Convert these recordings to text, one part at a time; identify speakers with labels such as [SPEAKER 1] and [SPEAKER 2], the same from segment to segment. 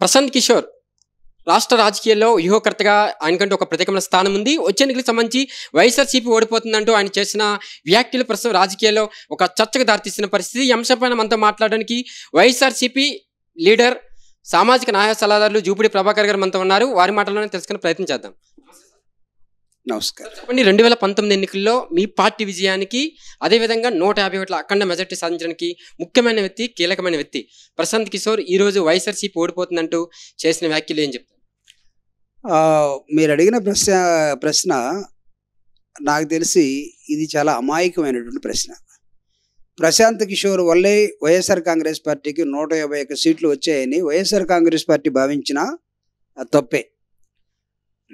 [SPEAKER 1] ప్రశాంత్ కిషోర్ రాష్ట్ర రాజకీయాల్లో వ్యూహకర్తగా ఆయనకంటూ ఒక ప్రత్యేకమైన స్థానం ఉంది. వచ్చే ఎన్నికలకు సంబంధించి వైఎస్ఆర్సీపీ ఓడిపోతుందంటూ ఆయన చేసిన వ్యాఖ్యలు ప్రస్తుతం రాజకీయాల్లో ఒక చర్చకు దారితీస్తున్న పరిస్థితి. ఈ అంశంపైన మనతో మాట్లాడడానికి వైఎస్ఆర్సీపీ లీడర్, సామాజిక న్యాయ సలహాదారులు జూపూడి ప్రభాకర్ గారు మనతో ఉన్నారు. వారి మాటల్లోనే తెలుసుకునే ప్రయత్నం చేద్దాం.
[SPEAKER 2] నమస్కారం.
[SPEAKER 1] చెప్పండి, 2019 ఎన్నికల్లో మీ పార్టీ విజయానికి, అదేవిధంగా 150 ఓట్ల అఖండ మెజార్టీ సాధించడానికి ముఖ్యమైన వ్యక్తి, కీలకమైన వ్యక్తి ప్రశాంత్ కిషోర్ ఈరోజు వైఎస్ఆర్సీపీ ఓడిపోతుందంటూ చేసిన వ్యాఖ్యలు ఏం చెప్తారు?
[SPEAKER 2] మీరు అడిగిన ప్రశ్న నాకు తెలిసి ఇది చాలా అమాయకమైనటువంటి ప్రశ్న. ప్రశాంత్ కిషోర్ వల్లే వైఎస్ఆర్ కాంగ్రెస్ పార్టీకి 151 సీట్లు వచ్చాయని వైఎస్ఆర్ కాంగ్రెస్ పార్టీ భావించిన తప్పే.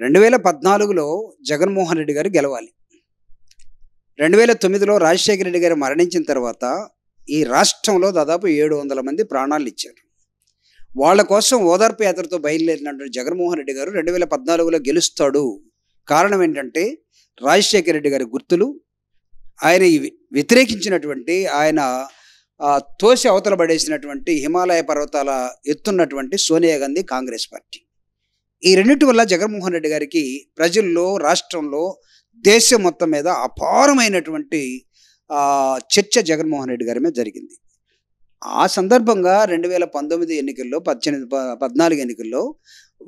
[SPEAKER 2] 2014లో జగన్మోహన్ రెడ్డి గారు గెలవాలి. 2009లో రాజశేఖర రెడ్డి గారు మరణించిన తర్వాత ఈ రాష్ట్రంలో దాదాపు 700 మంది ప్రాణాలు ఇచ్చారు. వాళ్ళ కోసం ఓదార్పు యాత్రతో బయలుదేరినటువంటి జగన్మోహన్ రెడ్డి గారు 2014లో గెలుస్తాడు. కారణం ఏంటంటే రాజశేఖర రెడ్డి గారి గుర్తులు, ఆయన వ్యతిరేకించినటువంటి, ఆయన తోసి అవతల పడేసినటువంటి హిమాలయ పర్వతాల ఎత్తున్నటువంటి సోనియా గాంధీ కాంగ్రెస్ పార్టీ. ఈ రెండింటి వల్ల జగన్మోహన్ రెడ్డి గారికి ప్రజల్లో, రాష్ట్రంలో, దేశం మొత్తం మీద అపారమైనటువంటి చర్చ జగన్మోహన్ రెడ్డి గారి మీద జరిగింది. ఆ సందర్భంగా 2019 ఎన్నికల్లో, 14 ఎన్నికల్లో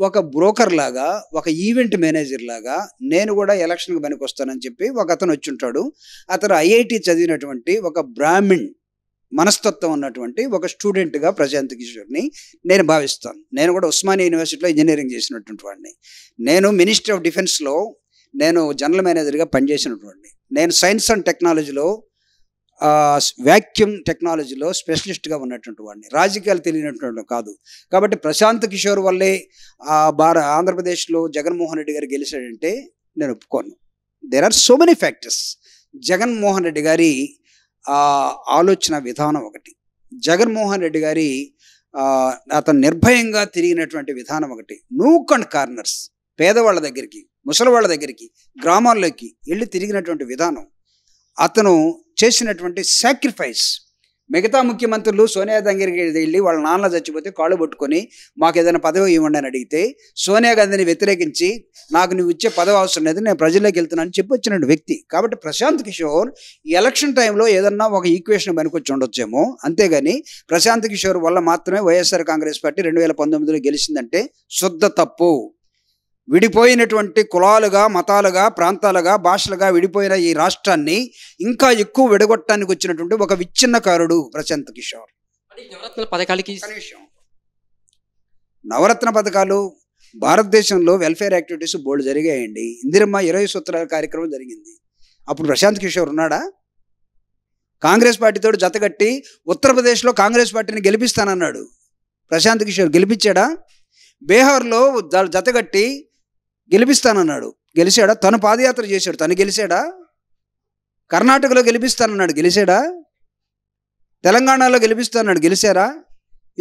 [SPEAKER 2] ఒక బ్రోకర్ లాగా, ఒక ఈవెంట్ మేనేజర్ లాగా నేను కూడా ఎలక్షన్కి పనికొస్తానని చెప్పి ఒక అతను వచ్చి ఉంటాడు. అతను ఐఐటి చదివినటువంటి ఒక బ్రాహ్మణ్ మనస్తత్వం ఉన్నటువంటి ఒక స్టూడెంట్గా ప్రశాంత్ కిషోర్ని నేను భావిస్తాను. నేను కూడా ఉస్మానియా యూనివర్సిటీలో ఇంజనీరింగ్ చేసినటువంటి వాడిని. నేను మినిస్ట్రీ ఆఫ్ డిఫెన్స్లో నేను జనరల్ మేనేజర్గా పనిచేసినటువంటి, నేను సైన్స్ అండ్ టెక్నాలజీలో వ్యాక్యూమ్ టెక్నాలజీలో స్పెషలిస్ట్గా ఉన్నటువంటి వాడిని. రాజకీయాలు తెలియనటువంటి కాదు. కాబట్టి ప్రశాంత్ కిషోర్ వల్లే ఆంధ్రప్రదేశ్లో జగన్మోహన్ రెడ్డి గారు గెలిచాడంటే నేను ఒప్పుకోను. There are so many factors. Jaganmohan Reddy గారి ఆలోచన విధానం ఒకటి, జగన్మోహన్ రెడ్డి గారి అతను నిర్భయంగా తిరిగినటువంటి విధానం ఒకటి, నూక్ అండ్ కార్నర్స్, పేదవాళ్ళ దగ్గరికి, ముసలి వాళ్ళ దగ్గరికి, గ్రామాల్లోకి వెళ్ళి తిరిగినటువంటి విధానం, అతను చేసినటువంటి సాక్రిఫైస్. మిగతా ముఖ్యమంత్రులు సోనియా దగ్గరికి వెళ్ళి వాళ్ళ నాన్న చచ్చిపోతే కాళ్ళు పట్టుకొని మాకు ఏదైనా పదవి ఇవ్వండి అని అడిగితే సోనియా గాంధీని వ్యతిరేకించి నాకు నువ్వు ఇచ్చే పదవి అవసరం లేదు, నేను ప్రజల్లోకి వెళ్తున్నాను చెప్పి వచ్చిన వ్యక్తి. కాబట్టి ప్రశాంత్ కిషోర్ ఎలక్షన్ టైంలో ఏదన్నా ఒక ఈక్వేషన్ పనికొచ్చి ఉండొచ్చేమో, అంతేగాని ప్రశాంత్ కిషోర్ వల్ల మాత్రమే వైఎస్ఆర్ కాంగ్రెస్ పార్టీ 2019లో గెలిచిందంటే శుద్ధ తప్పు. విడిపోయినటువంటి కులాలుగా, మతాలుగా, ప్రాంతాలుగా, భాషలుగా విడిపోయిన ఈ రాష్ట్రాన్ని ఇంకా ఎక్కువ విడగొట్టడానికి వచ్చినటువంటి ఒక విచ్ఛిన్నకారుడు ప్రశాంత్ కిషోర్. నవరత్న పథకాలు భారతదేశంలో వెల్ఫేర్ యాక్టివిటీస్ బోల్డ్ జరిగాయండి. ఇందిరమ్మ 20 సూత్రాల కార్యక్రమం జరిగింది. అప్పుడు ప్రశాంత్ కిషోర్ ఉన్నాడా? కాంగ్రెస్ పార్టీతో జతగట్టి ఉత్తరప్రదేశ్లో కాంగ్రెస్ పార్టీని గెలిపిస్తానన్నాడు. ప్రశాంత్ కిషోర్ గెలిపించాడా? బీహార్లో జతగట్టి గెలిపిస్తానన్నాడు, గెలిచాడా? తను పాదయాత్ర చేశాడు, తను గెలిచాడా? కర్ణాటకలో గెలిపిస్తానన్నాడు, గెలిచాడా? తెలంగాణలో గెలిపిస్తానన్నాడు, గెలిచారా?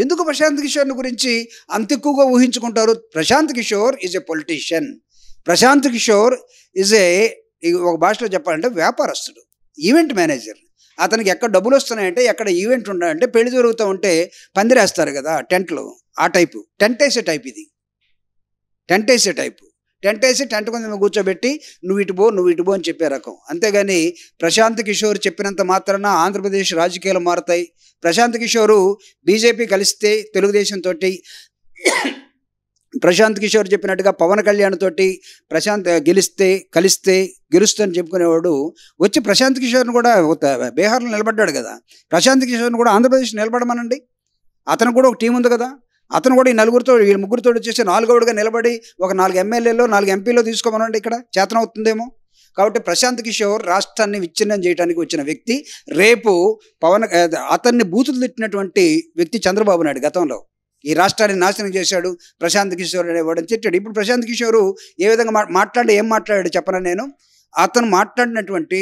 [SPEAKER 2] ఎందుకు ప్రశాంత్ కిషోర్ని గురించి అంత ఎక్కువగా ఊహించుకుంటారు? Prashant Kishor is a politician. Prashant Kishor is ఒక భాషలో చెప్పాలంటే వ్యాపారస్తుడు, ఈవెంట్ మేనేజర్. అతనికి ఎక్కడ డబ్బులు వస్తున్నాయంటే, ఎక్కడ ఈవెంట్ ఉండాలంటే, పెళ్లి జరుగుతూ ఉంటే పందిరేస్తారు కదా టెంట్లో, ఆ టైపు టెంట్ వేసే టైప్ ఇది. టెంట్ వేసే టైపు, టెంట్ వేసి టెంట్ కొంచెం కూర్చోబెట్టి నువ్వు ఇటు పో అని చెప్పే రకం. అంతేగాని ప్రశాంత్ కిషోర్ చెప్పినంత మాత్రాన ఆంధ్రప్రదేశ్ రాజకీయాలు మారుతాయి. ప్రశాంత్ కిషోరు బీజేపీ కలిస్తే తెలుగుదేశంతో, ప్రశాంత్ కిషోర్ చెప్పినట్టుగా పవన్ కళ్యాణ్ తోటి ప్రశాంత్ కలిస్తే గెలుస్తుందని చెప్పుకునేవాడు వచ్చి ప్రశాంత్ కిషోర్ని కూడా బీహార్లో నిలబడ్డాడు కదా. ప్రశాంత్ కిషోర్ని కూడా ఆంధ్రప్రదేశ్ నిలబడమనండి. అతను కూడా ఒక టీం ఉంది కదా. అతను కూడా ఈ వీళ్ళ ముగ్గురితో వచ్చేసి 4వదిగా నిలబడి ఒక 4 ఎమ్మెల్యేలో 4 ఎంపీలో తీసుకోమనండి, ఇక్కడ చేతనవుతుందేమో. కాబట్టి ప్రశాంత్ కిషోర్ రాష్ట్రాన్ని విచ్ఛిన్నం చేయడానికి వచ్చిన వ్యక్తి. రేపు అతన్ని బూతులు తిట్టినటువంటి వ్యక్తి చంద్రబాబు నాయుడు గతంలో ఈ రాష్ట్రాన్ని నాశనం చేశాడు ప్రశాంత్ కిషోర్ అనేవాడని తిట్టాడు. ఇప్పుడు ప్రశాంత్ కిషోర్ ఏ విధంగా ఏం మాట్లాడాడు చెప్పనా నేను? అతను మాట్లాడినటువంటి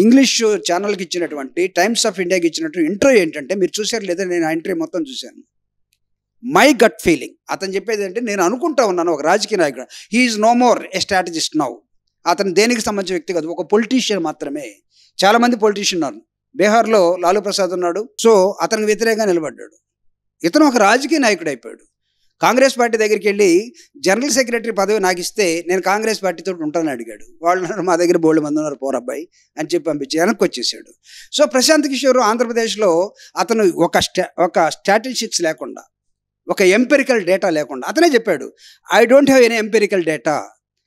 [SPEAKER 2] ఇంగ్లీష్ ఛానల్కి ఇచ్చినటువంటి టైమ్స్ ఆఫ్ ఇండియాకి ఇచ్చినటువంటి ఇంటర్వ్యూ ఏంటంటే, మీరు చూసారు లేదా? నేను ఆ ఇంటర్వ్యూ మొత్తం చూశాను. మై గట్ ఫీలింగ్ అతను చెప్పేది అంటే, నేను అనుకుంటా ఉన్నాను ఒక రాజకీయ నాయకుడు, he is no more a strategist now. అతను దేనికి సంబంధించిన వ్యక్తి కాదు, ఒక పొలిటీషియన్ మాత్రమే. చాలామంది పొలిటీషియన్ ఉన్నారు. బీహార్లో లాలూ ప్రసాద్ ఉన్నాడు, సో అతనికి వ్యతిరేకంగా నిలబడ్డాడు. ఇతను ఒక రాజకీయ నాయకుడు అయిపోయాడు. కాంగ్రెస్ పార్టీ దగ్గరికి వెళ్ళి జనరల్ సెక్రటరీ పదవి నాకు ఇస్తే నేను కాంగ్రెస్ పార్టీతో ఉంటానని అడిగాడు. వాళ్ళు మా దగ్గర బోల్డ్ మంది ఉన్నారు పోరబ్బాయి అని చెప్పి పంపించి వెనక్కి వచ్చేసాడు. సో ప్రశాంత్ కిషోర్ ఆంధ్రప్రదేశ్లో అతను ఒక స్టాటిస్టిక్స్ లేకుండా, ఒక ఎంపెరికల్ డేటా లేకుండా అతనే చెప్పాడు, I don't have any empirical data,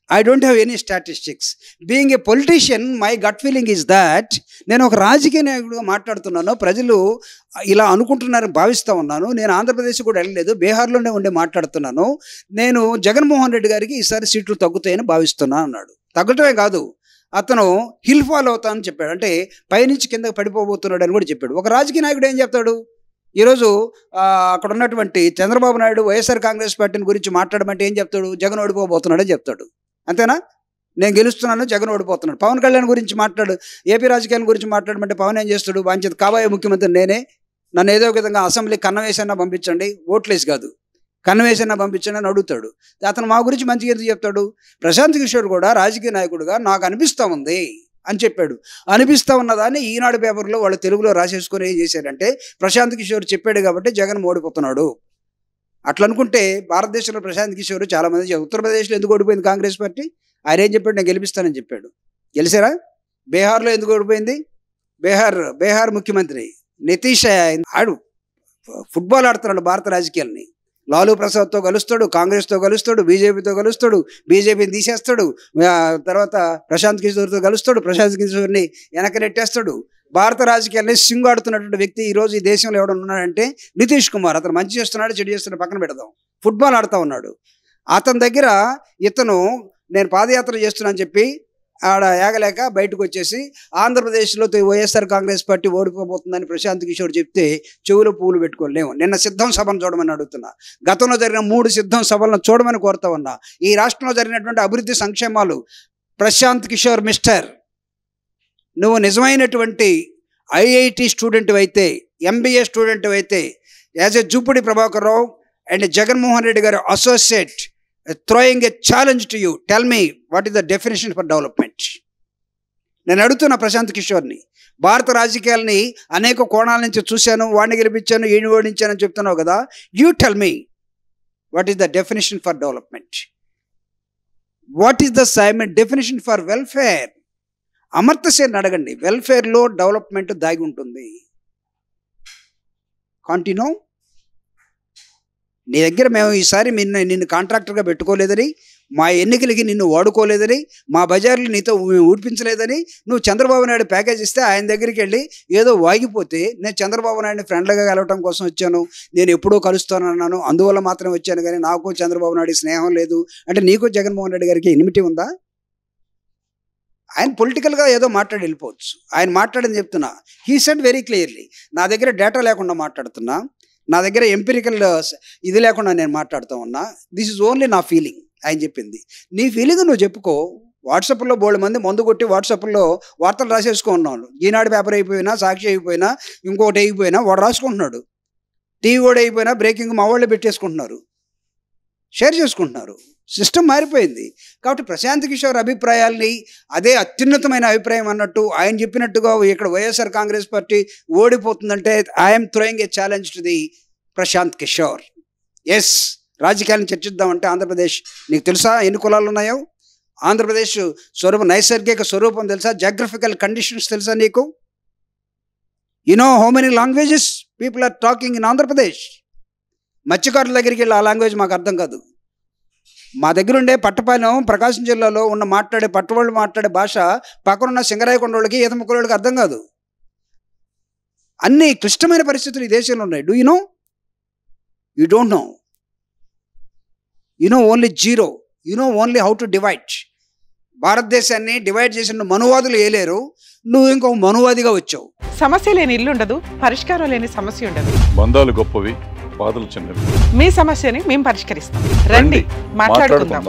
[SPEAKER 2] I don't have any statistics. Being a politician my gut feeling is that నేను ఒక రాజకీయ నాయకుడిగా మాట్లాడుతున్నాను, ప్రజలు ఇలా అనుకుంటున్నారని భావిస్తూ ఉన్నాను. నేను ఆంధ్రప్రదేశ్ కూడా వెళ్ళలేదు, బీహార్లోనే ఉండి మాట్లాడుతున్నాను. నేను జగన్మోహన్ రెడ్డి గారికి ఈసారి సీట్లు తగ్గుతాయని భావిస్తున్నాను అన్నాడు. తగ్గటమే కాదు, అతను హిల్ ఫాల్ అవుతానని చెప్పాడు. అంటే పైనుంచి కిందకి పడిపోబోతున్నాడు అని కూడా చెప్పాడు. ఒక రాజకీయ నాయకుడు ఏం చెప్తాడు? ఈరోజు అక్కడ ఉన్నటువంటి చంద్రబాబు నాయుడు వైఎస్ఆర్ కాంగ్రెస్ పార్టీని గురించి మాట్లాడమంటే ఏం చెప్తాడు? జగన్ ఓడిపోబోతున్నాడని చెప్తాడు. అంతేనా? నేను గెలుస్తున్నాను, జగన్ ఓడిపోతున్నాడు. పవన్ కళ్యాణ్ గురించి మాట్లాడు, ఏపీ రాజకీయాల గురించి మాట్లాడమంటే పవన్ ఏం చేస్తాడు? వాంచేది కాబోయే ముఖ్యమంత్రి నేనే, నన్ను ఏదో ఒక విధంగా అసెంబ్లీ కన్నవేసన్నా పంపించండి, ఓట్లేసి కాదు కన్నవేసన్నా పంపించండి అని అడుగుతాడు. అతను మా గురించి మంచిగా ఎందుకు చెప్తాడు? ప్రశాంత్ కిషోర్ కూడా రాజకీయ నాయకుడుగా నాకు అనిపిస్తూ ఉంది అని చెప్పాడు. అనిపిస్తూ ఉన్నదాన్ని ఈనాడు పేపర్లో వాళ్ళు తెలుగులో రాసేసుకొని ఏం చేశారంటే, ప్రశాంత్ కిషోర్ చెప్పాడు కాబట్టి జగన్ ఓడిపోతున్నాడు. అట్లా అనుకుంటే భారతదేశంలో ప్రశాంత్ కిషోర్ చాలామంది ఉత్తరప్రదేశ్లో ఎందుకు ఓడిపోయింది కాంగ్రెస్ పార్టీ? ఆయన ఏం చెప్పాడు? నేను గెలిపిస్తానని చెప్పాడు. గెలిచారా? బీహార్లో ఎందుకు ఓడిపోయింది? బీహార్ ముఖ్యమంత్రి నితీష్ ఆడు ఫుట్బాల్ ఆడుతున్నాడు భారత రాజకీయాల్ని. లాలూ ప్రసాద్తో కలుస్తాడు, కాంగ్రెస్తో కలుస్తాడు, బీజేపీతో కలుస్తాడు, బీజేపీని తీసేస్తాడు, తర్వాత ప్రశాంత్ కిషోర్తో కలుస్తాడు, ప్రశాంత్ కిషోర్ని వెనక నెట్టేస్తాడు. భారత రాజకీయాల్ని సింగాడుతున్నటువంటి వ్యక్తి ఈరోజు ఈ దేశంలో ఎవడు ఉన్నాడంటే నితీష్ కుమార్. అతను మంచి చేస్తున్నాడు, చెడు చేస్తున్నాడు పక్కన పెడదాం, ఫుట్బాల్ ఆడుతూ ఉన్నాడు. అతని దగ్గర ఇతను నేను పాదయాత్ర చేస్తున్నాను చెప్పి ఆడ ఏగలేక బయటకు వచ్చేసి ఆంధ్రప్రదేశ్లో వైఎస్ఆర్ కాంగ్రెస్ పార్టీ ఓడిపోబోతుందని ప్రశాంత్ కిషోర్ చెప్తే చెవులో పూలు పెట్టుకోలేము. నిన్న సిద్ధం సభను చూడమని అడుగుతున్నా. గతంలో జరిగిన 3 సిద్ధం సభలను చూడమని కోరుతా ఉన్నా. ఈ రాష్ట్రంలో జరిగినటువంటి అభివృద్ధి సంక్షేమాలు ప్రశాంత్ కిషోర్ మిస్టర్, నువ్వు నిజమైనటువంటి ఐఐటి స్టూడెంట్ అయితే, ఎంబీఏ స్టూడెంట్ అయితే, as a Jupudi Prabhakar Rao and Jaganmohan Reddy garu associate, throwing a challenge to you, tell me what is the definition for development. నేను అడుగుతున్నా ప్రశాంత్ కిషోర్ని. భారత రాజకీయాలని అనేక కోణాల నుంచి చూశాను, వాడిని గెలిపించాను, ఈయన ఓడించానని చెప్తున్నావు కదా, you tell me what is the definition for development, what is the definition for welfare. Amartya Sen అడగండి, వెల్ఫేర్లో డెవలప్మెంట్ దాగి ఉంటుంది. కంటిన్యూ. నీ దగ్గర మేము ఈసారి నిన్ను కాంట్రాక్టర్గా పెట్టుకోలేదని, మా ఎన్నికలకి నిన్ను వాడుకోలేదని, మా బజార్లు నీతో ఊడిపించలేదని, నువ్వు చంద్రబాబు నాయుడు ప్యాకేజ్ ఇస్తే ఆయన దగ్గరికి వెళ్ళి ఏదో వాగిపోతే, నేను చంద్రబాబు నాయుడిని ఫ్రెండ్లుగా కలవటం కోసం వచ్చాను, నేను ఎప్పుడూ కలుస్తానన్నాను, అందువల్ల మాత్రమే వచ్చాను, కానీ నాకు చంద్రబాబు నాయుడు స్నేహం లేదు అంటే నీకు జగన్మోహన్ రెడ్డి గారికి ఎనిమిటీ ఉందా? ఆయన పొలిటికల్గా ఏదో మాట్లాడి వెళ్ళిపోవచ్చు. ఆయన మాట్లాడని చెప్తున్నా. హీ సెడ్ వెరీ క్లియర్లీ, నా దగ్గర డేటా లేకుండా మాట్లాడుతున్నా, నా దగ్గర ఎంపిరికల్ ఇది లేకుండా నేను మాట్లాడుతూ ఉన్నా, దిస్ ఈజ్ ఓన్లీ నా ఫీలింగ్ ఆయన చెప్పింది. నీ ఫీలింగ్ నువ్వు చెప్పుకో. వాట్సాప్లో బోల్డ్ మంది మందు కొట్టి వాట్సాప్లో వార్తలు రాసేసుకో ఉన్నాడు. ఈనాడు పేపర్ అయిపోయినా, సాక్షి అయిపోయినా, ఇంకొకటి అయిపోయినా వాడు రాసుకుంటున్నాడు. టీవీ కూడా అయిపోయినా బ్రేకింగ్ మా వాళ్ళే పెట్టేసుకుంటున్నారు, షేర్ చేసుకుంటున్నారు. సిస్టమ్ మారిపోయింది. కాబట్టి ప్రశాంత్ కిషోర్ అభిప్రాయాల్ని అదే అత్యున్నతమైన అభిప్రాయం అన్నట్టు ఆయన చెప్పినట్టుగా ఇక్కడ YSR Congress party ఓడిపోతుందంటే I'm throwing a challenge to the Prashanth Kishore. Yes, రాజకీయాలను చర్చిద్దామంటే ఆంధ్రప్రదేశ్ నీకు తెలుసా ఎన్ని కులాలు ఉన్నాయో? ఆంధ్రప్రదేశ్ నైసర్గిక స్వరూపం తెలుసా? జాగ్రఫికల్ కండిషన్స్ తెలుసా నీకు? You know how many languages people are talking in Andhra Pradesh? మత్స్యకారుల దగ్గరికి వెళ్ళి ఆ లాంగ్వేజ్ మాకు అర్థం కాదు. మా దగ్గర ఉండే పట్టపాలెం ప్రకాశం జిల్లాలో ఉన్న పట్టవాళ్ళు మాట్లాడే భాష పక్కనున్న సింగరాయకొండ వాళ్ళకి, ఈత ముక్కల వాళ్ళకి అర్థం కాదు. అన్ని క్లిష్టమైన పరిస్థితులు ఈ దేశంలో ఉన్నాయి. Do you know? You don't know. You know only zero. You know only how to divide. భారతదేశాన్ని డివైడ్ చేసిన మనువాదులు ఏలేరు, నువ్వు ఇంకొక మనువాదిగా వచ్చావు.
[SPEAKER 3] సమస్య లేని ఇల్లు ఉండదు, పరిష్కారం లేని సమస్య ఉండదు.
[SPEAKER 4] బంధాలు గొప్పవి, బాధలు చిన్నవి.
[SPEAKER 3] మీ సమస్యని మేము పరిష్కరిస్తాం. రండి, మాట్లాడుకుందాం.